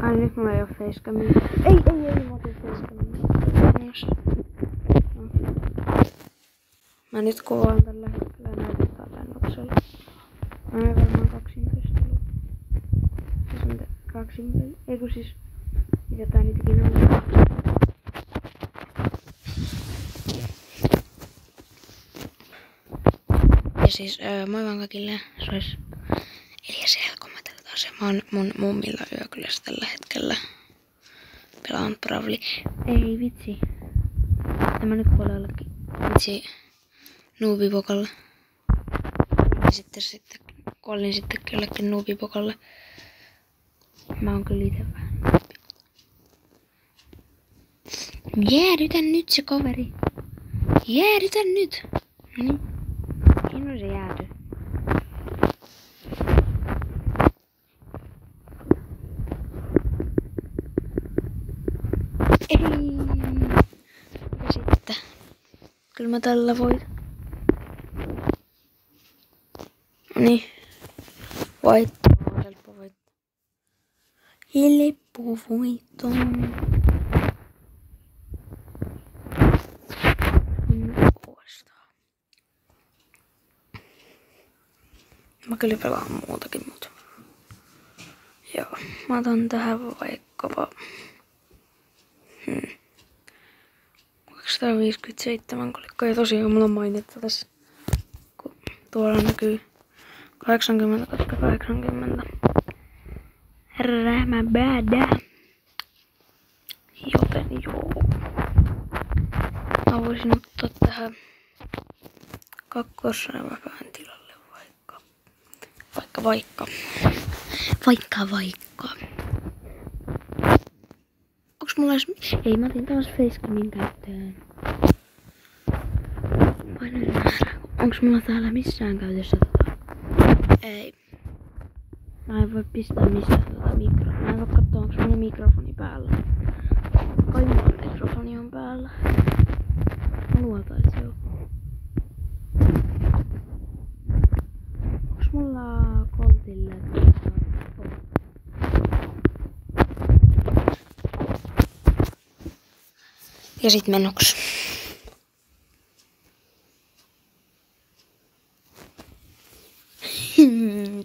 Ai nyt mulla ei oo facecamia. Ei, mä otin facecamia. Mä nyt kuvaan tällä hetkellä ja näytän talennuksella. Mä oon varmaan kaksinkertaistelua. Eiku siis, mitä tää nyt ikinä on. Ja siis, moi vaan kaikille. Se ois Elias Helkomätellä taas. Ja mä oon mun mummilla yökylässä tällä hetkellä. Pelaan Bravely. Ei vitsi. Tämä nyt kuolee jollekin. Vitsi. Nuubipokalle. Kuolin sitten jollekin nuubipokalle. Mä oon kyllä ite vähän. Jäädytä nyt se kaveri. Jäädytä nyt. Noniin. Inno se jäädy. Ei. Ja sitten. Kyllä mä tällä voitan. Noniin. Voitto. Helppo voitto. Helppo voitto. Mä kyllä pelaan muutakin, mutta joo, mä otan tähän vaikkapa 257 kolikkoa. Ja tosiaan mulla on mainittu tässä, kun tuolla näkyy 80/80. Rämäbädä. Joten joo. Mä voisin ottaa tähän kakkosrämäpään tilalle vaikka. Onks mulla edes... Ei, mä otin taas facecamin käyttöön. Painoin määrä. Onks mulla täällä missään käytössä Ei. Mä en voi pistää missään mikrofonia. Mä en voi katsoa, onks mulla mikrofoni päällä. Kai mulla mikrofoni on päällä. Mä luotan, et se on. Onks mulla koltille? Ja sit menoks.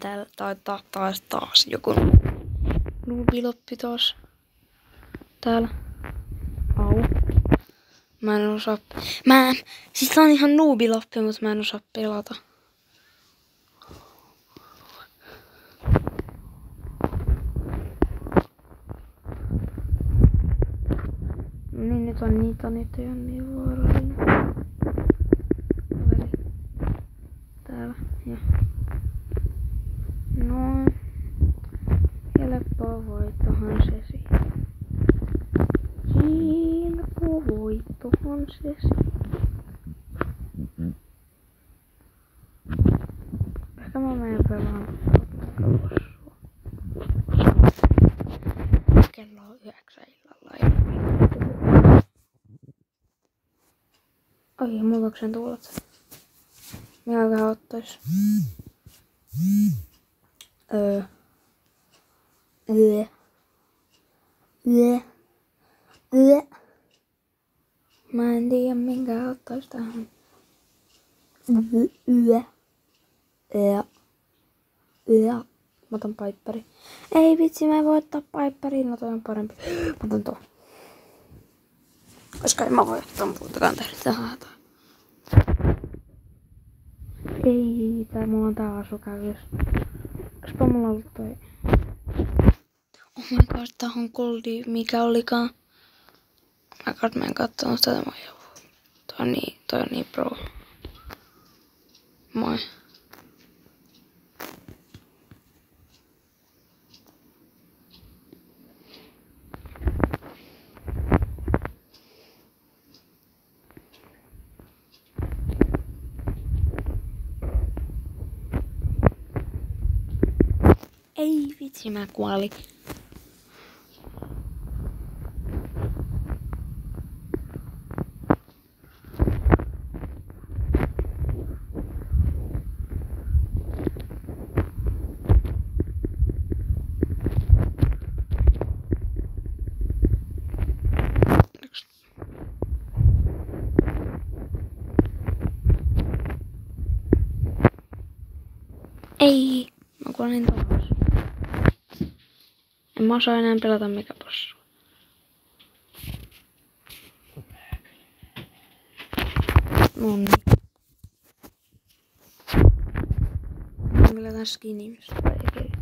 Täällä taas joku nuubiloppi taas. Täällä. Au. Mä en osaa... Siis tää on ihan nuubiloppi, mutta mä en osaa pelata. Niin nyt on niitä niin vuorollinen. Kaveri. Täällä. Ja. Noin. Helppoa voittohan se siinä. Helppo voittohan se siinä. Ehkä mä menen pelaan kalussua. Kello on 9 illalla. Ai, muutoksen tuulet. Minäköhän ottais. Mä en tiedä minkä ottais tähän. Mä otan Piperi. Ei vitsi, mä en voi ottaa Piperiin, no toi on parempi. Mä otan tuon. Koska en mä voi ottaa muutakaan tähän. Ei, mulla on tää asukäytös. Koska mulla on ollut toi... Oh my god, tää on goldi, mikä olikaan. Mä en kattonut tätä moi. Toi on niin pro. Moi. Ei vitsi, mä kuolin. Ei! Mä kuolin taas. En mä osaa enää pelata megabossua. Nonni. On kyllä tän skinimistä vaikea.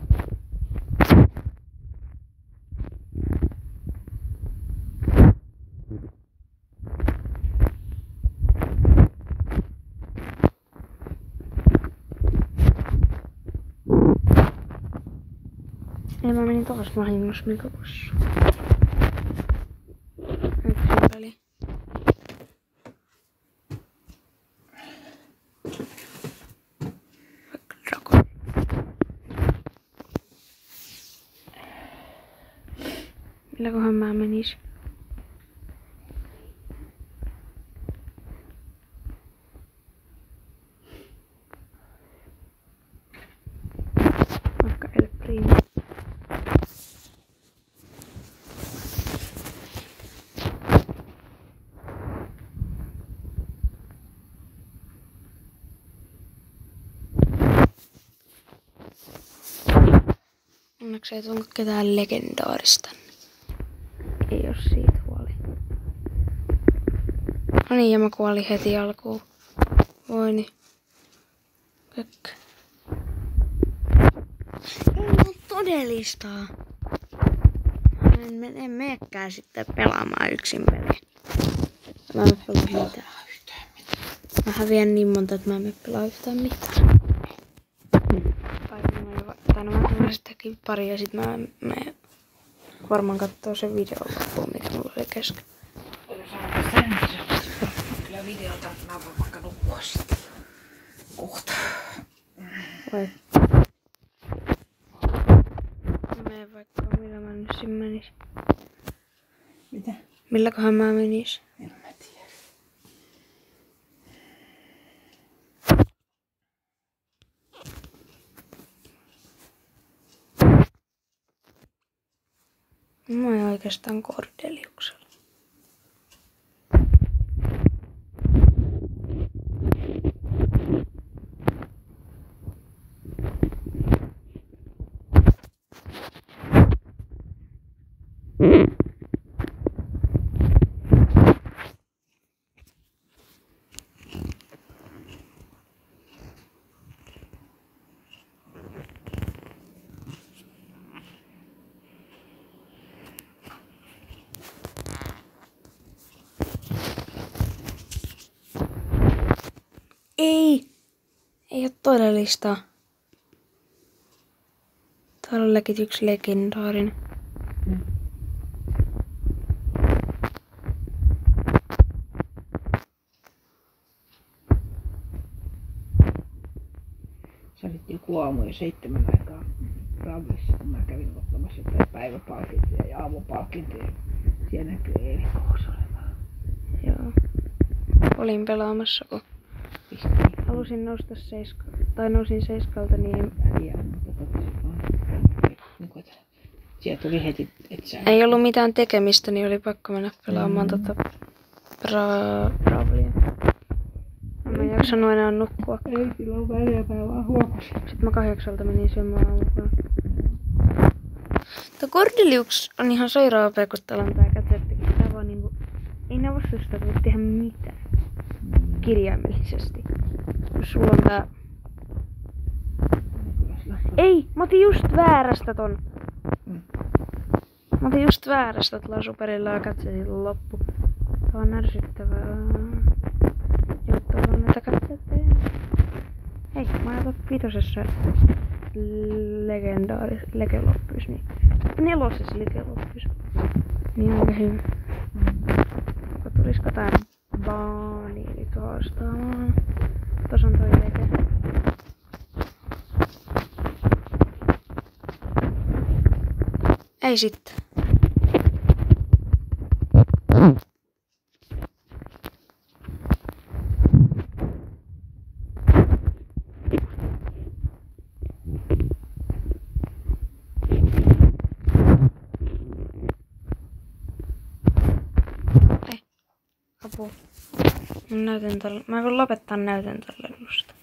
Ei, mä menin taas vahingossa megabossa. Yksin peli. Dragon. Milläköhän mä menis? Vaikka El Primo. Onneksi ei tullut ketään legendaarista. Ei oo siitä huoli. No niin, ja mä kuolin heti alkuun. Voi niin. Kökkö. Ei oo todellista. En menekään sitten pelaamaan yksin peliä. Mä en pelaa mitään. Mä häviän niin monta, että mä en pelaa yhtään mitään. Tai no mä sanon sitäkin pari ja sit mä menen varmaan kattoo sen videon loppuun, mikä mulla oli kesken. Kyllä videota, mä voin vaikka nukkua sitten. Kohta. Vai? Mene vaikka millä mä nyt menis. Mitä? Milläköhän mä menis? En mä tiedä. Mä en oikeastaan Cordeliuksella. Ei oo todellista. Täällä on yksi legendaarinen. Sä olit joku aamu jo 7 aikaa Ravlissa, kun mä kävin ottamassa jotain päiväpalkintoja ja aamupalkintoja. Siellä näkyy Eeli Koos olemaan. Joo. Olin pelaamassa, kun halusin nousta nousin 7, niin Väliä, mutta totesin vaan. Sieltä tuli heti, et sä... ei ollut mitään tekemistä, niin oli pakko mennä pelaamaan Bravlia. Mä en jaksanut enää nukkua. Ei, silloin väliä mä vaan huomasin. Sitten mä 8 menin syömään aamupuolella. Tuo Cordeliux on ihan sairaan opea, kun täällä on tää kätettekin. Tää vaan niinku... Ei ne vastusta voi tehdä mitään. Kirjaimellisesti. Sulla on tää... Ei! Mä otin just väärästä ton. Mä otin just väärästä tuolla superilla ja katselin loppu. Tää on ärsyttävää. Jotta on näitä katseita. Hei, mä oon 5. lege loppus, niin 4. lege loppus. Niin aika hyvä. Onko tulisiko tää baaniili haastamaan? Tos on toi lege. Ei sitten. Apua. Mä voin lopettaa näytön tällä just.